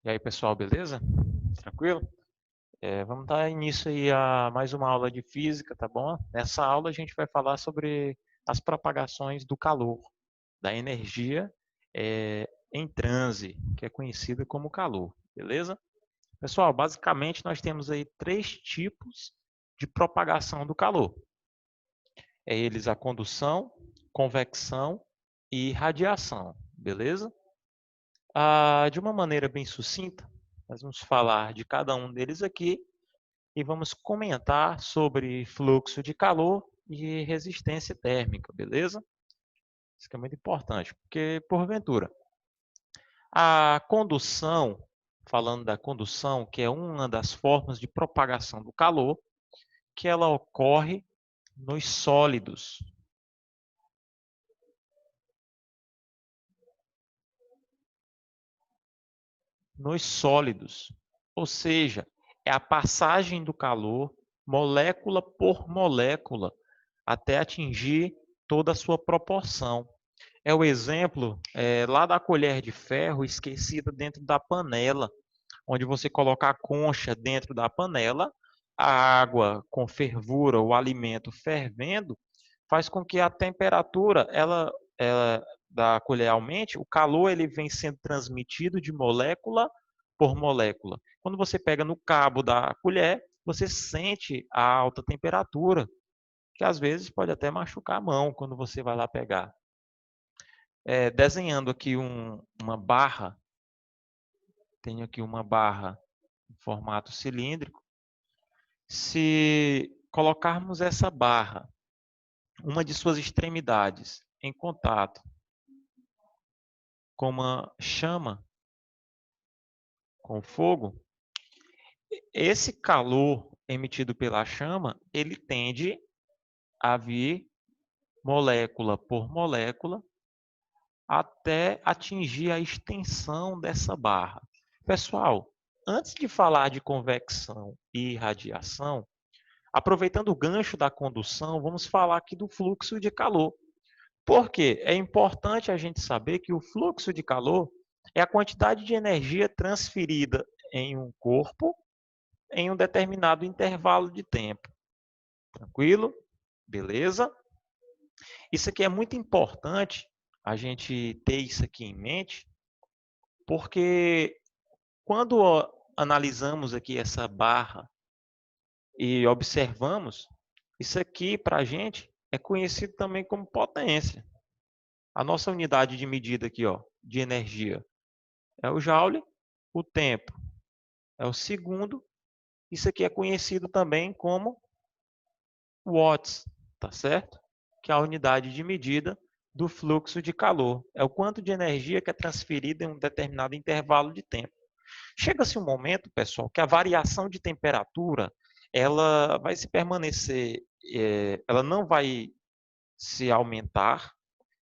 E aí, pessoal, beleza? Tranquilo? Vamos dar início aí a mais uma aula de física, tá bom? Nessa aula a gente vai falar sobre as propagações do calor, da energia em transe, que é conhecida como calor, beleza? Pessoal, basicamente nós temos aí três tipos de propagação do calor. Eles a condução, convecção e radiação, beleza? De uma maneira bem sucinta, nós vamos falar de cada um deles aqui e vamos comentar sobre fluxo de calor e resistência térmica, beleza? Isso que é muito importante, porque, porventura, a condução, falando da condução, que é uma das formas de propagação do calor, que ela ocorre nos sólidos. Nos sólidos, ou seja, é a passagem do calor molécula por molécula até atingir toda a sua proporção. É o exemplo lá da colher de ferro esquecida dentro da panela, onde você coloca a concha dentro da panela, a água com fervura, o alimento fervendo, faz com que a temperatura ela da colher aumente, o calor ele vem sendo transmitido de molécula por molécula. Quando você pega no cabo da colher, você sente a alta temperatura, que às vezes pode até machucar a mão quando você vai lá pegar. Desenhando aqui uma barra, tenho aqui uma barra em formato cilíndrico. Se colocarmos essa barra, uma de suas extremidades, em contato com uma chama, com fogo, esse calor emitido pela chama, ele tende a vir molécula por molécula até atingir a extensão dessa barra. Pessoal, antes de falar de convecção e radiação, aproveitando o gancho da condução, vamos falar aqui do fluxo de calor. Por quê? É importante a gente saber que o fluxo de calor é a quantidade de energia transferida em um corpo em um determinado intervalo de tempo. Tranquilo? Beleza? Isso aqui é muito importante a gente ter isso aqui em mente, porque quando analisamos aqui essa barra e observamos, isso aqui para a gente é conhecido também como potência. A nossa unidade de medida aqui, ó, de energia é o joule, o tempo é o segundo, isso aqui é conhecido também como watts, tá certo? Que é a unidade de medida do fluxo de calor. É o quanto de energia que é transferida em um determinado intervalo de tempo. Chega-se um momento, pessoal, que a variação de temperatura ela vai se permanecer, ela não vai se aumentar,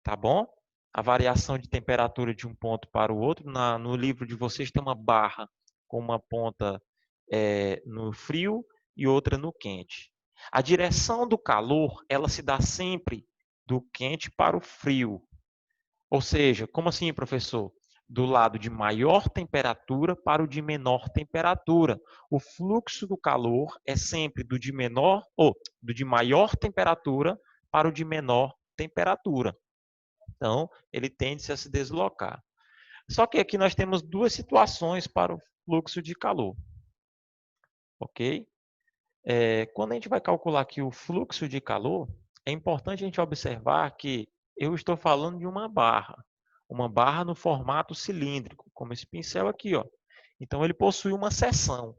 tá bom? A variação de temperatura de um ponto para o outro, no livro de vocês tem uma barra com uma ponta no frio e outra no quente. A direção do calor, ela se dá sempre do quente para o frio. Ou seja, como assim, professor? Do lado de maior temperatura para o de menor temperatura. O fluxo do calor é sempre do de menor ou do de maior temperatura para o de menor temperatura. Então, ele tende a se deslocar. Só que aqui nós temos duas situações para o fluxo de calor. Ok? Quando a gente vai calcular aqui o fluxo de calor, é importante a gente observar que eu estou falando de uma barra no formato cilíndrico, como esse pincel aqui, ó. Então ele possui uma seção.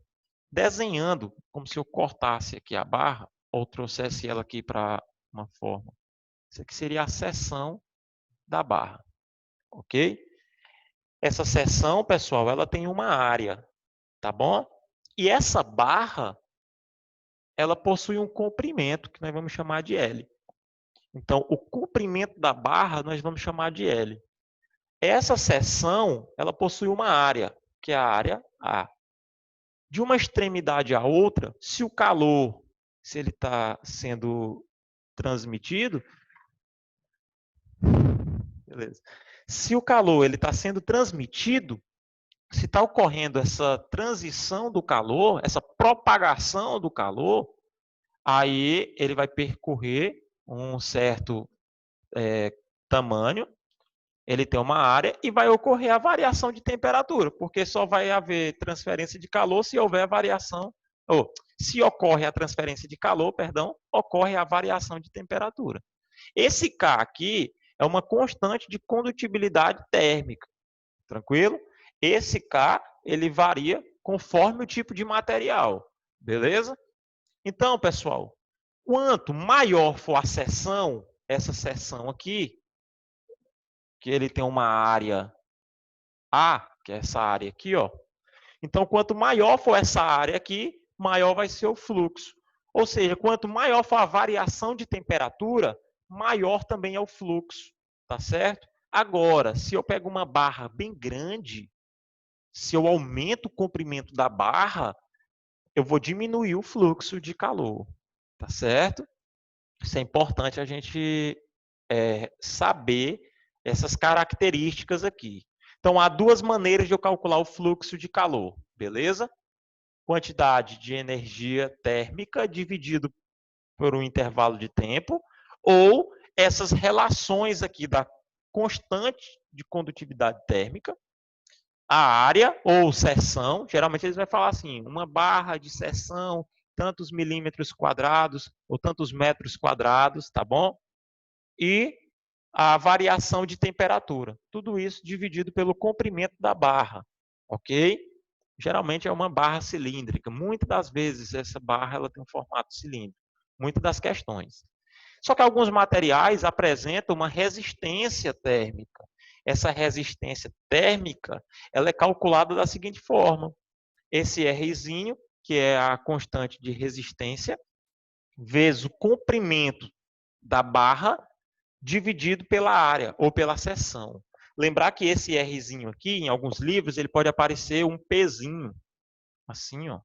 Desenhando, como se eu cortasse aqui a barra, ou trouxesse ela aqui para uma forma. Isso aqui seria a seção da barra, ok? Essa seção, pessoal, ela tem uma área, tá bom? E essa barra, ela possui um comprimento, que nós vamos chamar de L. Então, o comprimento da barra nós vamos chamar de L. Essa seção, ela possui uma área, que é a área A. De uma extremidade à outra, se o calor, se ele está sendo transmitido, beleza. Se o calor ele está sendo transmitido, se está ocorrendo essa transição do calor, essa propagação do calor, aí ele vai percorrer um certo tamanho, ele tem uma área e vai ocorrer a variação de temperatura, porque só vai haver transferência de calor se houver a variação, ou se ocorre a transferência de calor, perdão, ocorre a variação de temperatura. Esse K aqui é uma constante de condutibilidade térmica, tranquilo? Esse K, ele varia conforme o tipo de material, beleza? Então, pessoal, quanto maior for a seção, essa seção aqui, que ele tem uma área A, que é essa área aqui, ó. Então, quanto maior for essa área aqui, maior vai ser o fluxo. Ou seja, quanto maior for a variação de temperatura, maior também é o fluxo, tá certo? Agora, se eu pego uma barra bem grande, se eu aumento o comprimento da barra, eu vou diminuir o fluxo de calor, tá certo? Isso é importante a gente saber essas características aqui. Então, há duas maneiras de eu calcular o fluxo de calor, beleza? Quantidade de energia térmica dividido por um intervalo de tempo, ou essas relações aqui da constante de condutividade térmica, a área ou seção, geralmente eles vão falar assim, uma barra de seção, tantos milímetros quadrados ou tantos metros quadrados, tá bom? E a variação de temperatura. Tudo isso dividido pelo comprimento da barra, ok? Geralmente é uma barra cilíndrica. Muitas das vezes essa barra ela tem um formato cilíndrico. Muitas das questões. Só que alguns materiais apresentam uma resistência térmica. Essa resistência térmica ela é calculada da seguinte forma. Esse Rzinho, que é a constante de resistência, vezes o comprimento da barra dividido pela área ou pela seção. Lembrar que esse Rzinho aqui, em alguns livros, ele pode aparecer um Pzinho, assim, ó,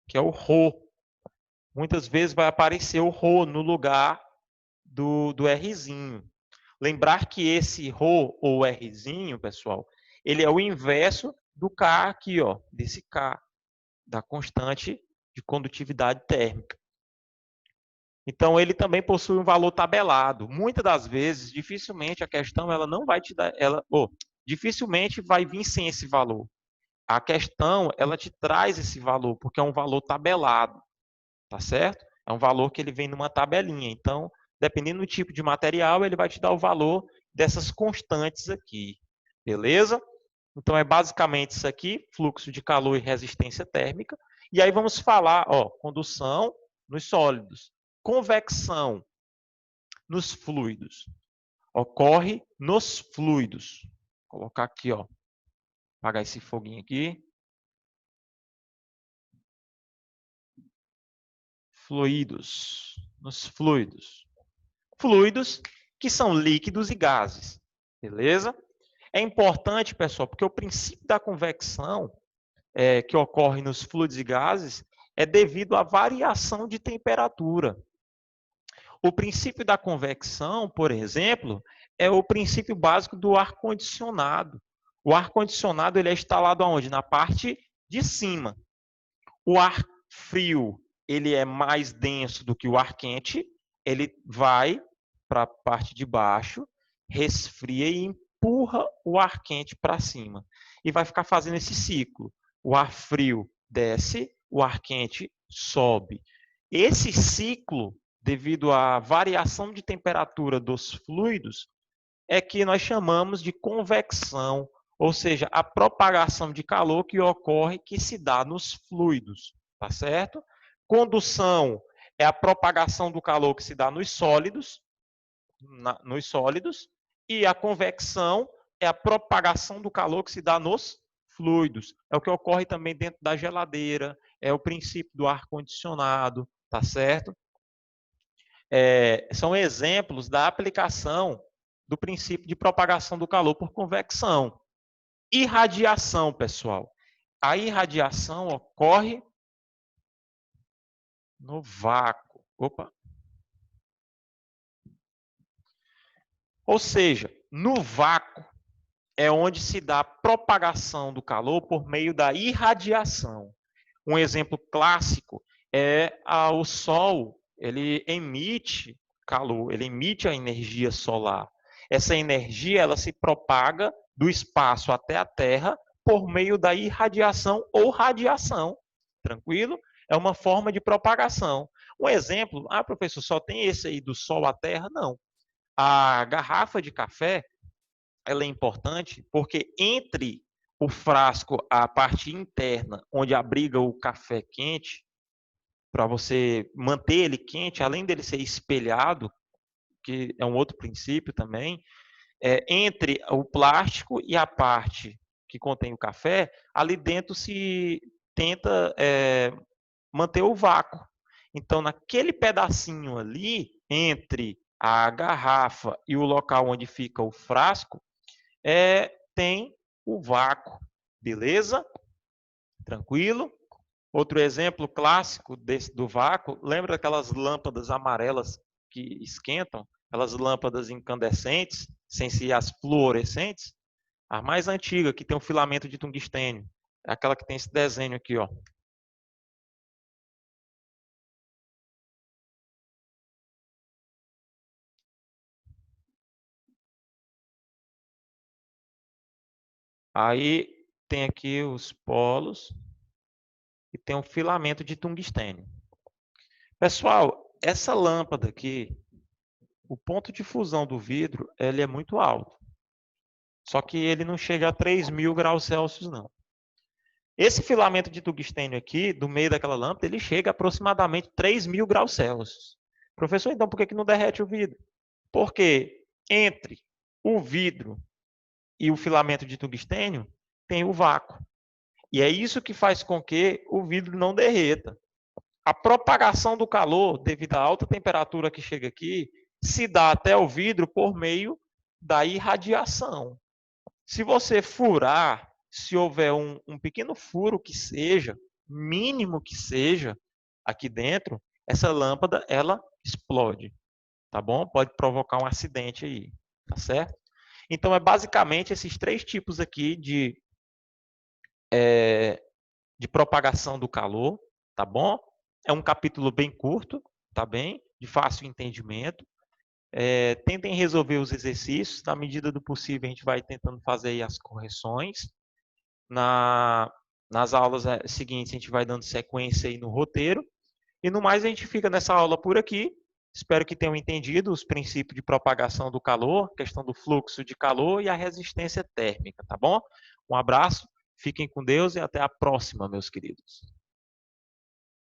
que é o Rho. Muitas vezes vai aparecer o Rho no lugar do Rzinho. Lembrar que esse Rho ou Rzinho, pessoal, ele é o inverso do K aqui, ó, desse K, da constante de condutividade térmica. Então, ele também possui um valor tabelado. Muitas das vezes, dificilmente a questão ela não vai te dar, dificilmente vai vir sem esse valor. A questão ela te traz esse valor porque é um valor tabelado, tá certo? É um valor que ele vem numa tabelinha. Então, dependendo do tipo de material, ele vai te dar o valor dessas constantes aqui, beleza? Então, é basicamente isso aqui, fluxo de calor e resistência térmica. E aí vamos falar, ó, condução nos sólidos. Convecção nos fluidos. Ocorre nos fluidos. Vou colocar aqui, ó. Apagar esse foguinho aqui. Fluidos. Nos fluidos. Fluidos que são líquidos e gases. Beleza? É importante, pessoal, porque o princípio da convecção que ocorre nos fluidos e gases é devido à variação de temperatura. O princípio da convecção, por exemplo, é o princípio básico do ar-condicionado. O ar-condicionado ele é instalado aonde? Na parte de cima. O ar frio ele é mais denso do que o ar quente, ele vai para a parte de baixo, resfria e empurra o ar quente para cima. E vai ficar fazendo esse ciclo. O ar frio desce, o ar quente sobe. Esse ciclo, devido à variação de temperatura dos fluidos, é que nós chamamos de convecção, ou seja, a propagação de calor que ocorre, que se dá nos fluidos, tá certo? Condução é a propagação do calor que se dá nos sólidos, e a convecção é a propagação do calor que se dá nos fluidos. É o que ocorre também dentro da geladeira, é o princípio do ar-condicionado, tá certo? São exemplos da aplicação do princípio de propagação do calor por convecção. Irradiação, pessoal. A irradiação ocorre no vácuo. Opa. Ou seja, no vácuo, é onde se dá a propagação do calor por meio da irradiação. Um exemplo clássico é o Sol. Ele emite calor, ele emite a energia solar. Essa energia ela se propaga do espaço até a Terra por meio da irradiação ou radiação. Tranquilo? É uma forma de propagação. Um exemplo, professor, só tem esse aí do Sol à Terra? Não. A garrafa de café, ela é importante porque entre o frasco, a parte interna, onde abriga o café quente, para você manter ele quente, além dele ser espelhado, que é um outro princípio também, entre o plástico e a parte que contém o café, ali dentro se tenta manter o vácuo. Então, naquele pedacinho ali, entre a garrafa e o local onde fica o frasco, tem o vácuo, beleza? Tranquilo? Outro exemplo clássico do vácuo, lembra daquelas lâmpadas amarelas que esquentam? Aquelas lâmpadas incandescentes, sem ser as fluorescentes? A mais antiga, que tem um filamento de tungstênio. É aquela que tem esse desenho aqui, ó. Aí tem aqui os polos e tem um filamento de tungstênio. Pessoal, essa lâmpada aqui, o ponto de fusão do vidro, ele é muito alto. Só que ele não chega a 3.000 graus Celsius, não. Esse filamento de tungstênio aqui, do meio daquela lâmpada, ele chega a aproximadamente 3.000 graus Celsius. Professor, então por que não derrete o vidro? Porque entre o vidro e o filamento de tungstênio tem o vácuo. E é isso que faz com que o vidro não derreta. A propagação do calor, devido à alta temperatura que chega aqui, se dá até o vidro por meio da irradiação. Se você furar, se houver um pequeno furo que seja, mínimo que seja, aqui dentro, essa lâmpada, ela explode, tá bom? Pode provocar um acidente aí, tá certo? Então, é basicamente esses três tipos aqui de propagação do calor, tá bom? É um capítulo bem curto, tá bem? De fácil entendimento. Tentem resolver os exercícios, na medida do possível a gente vai tentando fazer aí as correções. Nas aulas seguintes a gente vai dando sequência aí no roteiro. E no mais a gente fica nessa aula por aqui. Espero que tenham entendido os princípios de propagação do calor, questão do fluxo de calor e a resistência térmica, tá bom? Um abraço, fiquem com Deus e até a próxima, meus queridos.